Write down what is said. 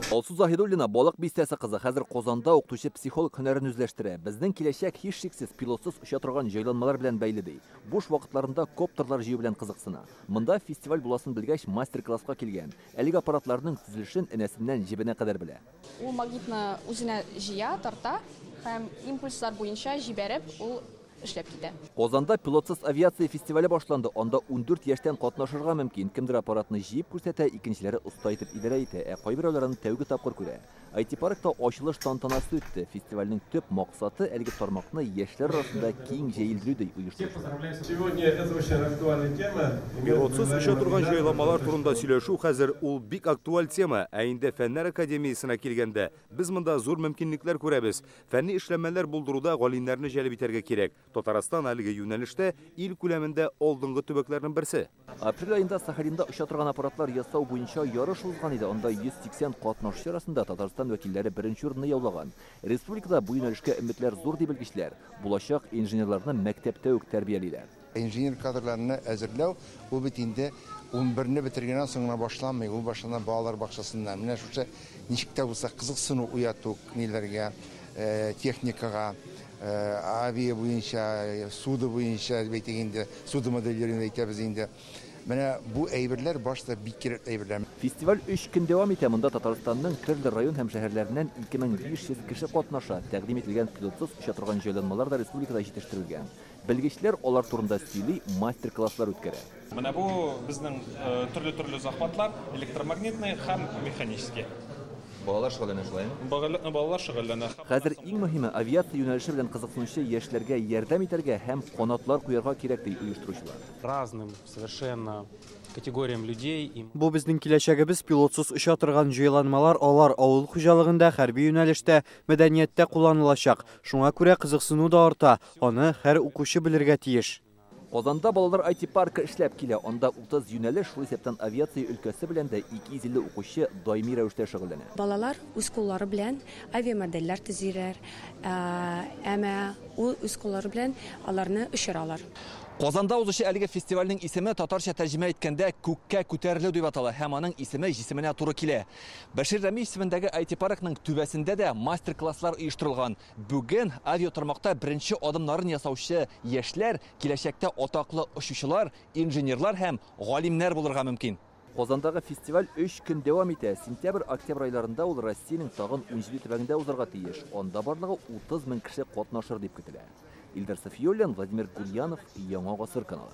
Алсу Захидуллина балык бистәсе кызы хәзер Казанда укытучы психолог һөнәрен үзләштерә. Безнең киләчәк һичшиксез пилотсыз оча торган җайланмалар белән бәйле ди. Буш вакытларында коптерлар җыю белән кызыксына. Монда фестиваль буласын белгәч мастер-класска килгән. Әлеге аппаратларның төзелешен энәсеннән җибенә кадәр белә. Ул магнитны үзенә җыя, тарта һәм импульслар буенча җибәреп, ул эшләп китә. Казанда пилотсыз авиация фестивале башланды. Анда 14 яшьтән катнашырга мөмкин. Кемдер аппаратны җыеп күрсәтә, икенчеләре уста итеп идарә итә, ә кайберәүләр аны тәүге тапкыр күрә. IT-паркта ачылыш тантанасы үтте. Фестивальнең төп максаты әлеге тармакны яшьләр арасында киң җәелдерү ди оештыручылар. Сегодня это очень актуальная тема. Пилотсыз оча торган җайламалар турында сөйләшү хәзер ул бик актуаль тема. Ә инде Фәннәр академиясына килгәндә без монда зур мөмкинлекләр күрәбез. Фәнни эшләмәләр булдыруда галимнәрне җәлеп итәргә кирәк. Татарстан әлеге юнәлештә ил күләмендә алдынгы төбәкләрнең берсе. Апрель айында Сахалинда оча торган аппаратлар ясау буенча ярыш узган иде. Анда 180 катнашчы арасында Татарстан вәкилләре беренче урынны яулаган. Республикада бу юнәлешкә өметләр зур дип белгечләр. Булачак инженерларны мәктәптә үк тәрбиялиләр. Инженер кадрларны әзерләү ул бит инде 11-не бетергәннән соң гына башланмый. Ул башлана балалар бакчасында. Менә шушы ничек тә булса кызыксыну уяту ниләргә, техникага, авиа буенча, суды буенча әйтгәндә, суды модельләрен әйтәбез инде. Менә бу әйберләр башта бик кирәк әйберләр. Фестиваль 3 көн дәвам итә. Монда Татарстанның төрле район һәм шәһәрләреннән 2500 кеше катнаша. Тәкъдим ителгән пилотсыз оча торган җайланмалар да республикада җитештерелгән. Белгечләр алар турында сөйли, мастер-класслар үткәрә. Менә бу безнең төрле захватлар электромагнитный һәм механический. Балалар шөгыльләнә шулаймы? Балалар шөгыльләнә. Хәзер иң мөһиме авиация юнәлеше белән кызыксынучы яшьләргә ярдәм итәргә һәм канатлар куярга кирәк ди оештыручылар. Разным совершенно категориям людей. Бу безнең киләчәгебез пилотсыз оча торган җайланмалар алар авыл хуҗалыгында, хәрби юнәлештә, мәдәниятта кулланылачак. Шуңа күрә кызыксыну да арта. Аны һәр укучы белергә тиеш. Казанда балалар IT-паркы эшләп килә. Анда 30 юнәлеш, шул исәптән авиация өлкәсе белән дә 250 укучы даими рәвештә шөгыльләнә. Балалар үз куллары белән авиамодельләр төзиләр, әмма ул үз куллары белән аларны очыралар. Казанда узучы әлеге фестивальнең исеме татарча тәрҗемә иткәндә күккә күтәрелү дип атала һәм аның исеме җисеменә туры килә. Бәшир Рәми исемендәге IT-паркның түбәсендә дә мастер-класслар оештырылган. Бүген авиатармакта беренче адымнарын ясаучы яшьләр киләчәктә атаклы очучылар, инженерлар һәм галимнәр булырга мөмкин. Казандагы фестиваль 3 көн дәвам итә. Сентябрь-октябрь айларында ул Россиянең тагын 17 төбәгендә узарга тиеш. Анда барлыгы 30 мең кеше катнашыр дип көтелә. Илдар Сафиуллин, Владимир Гульянов, Яңа Гасыр каналы.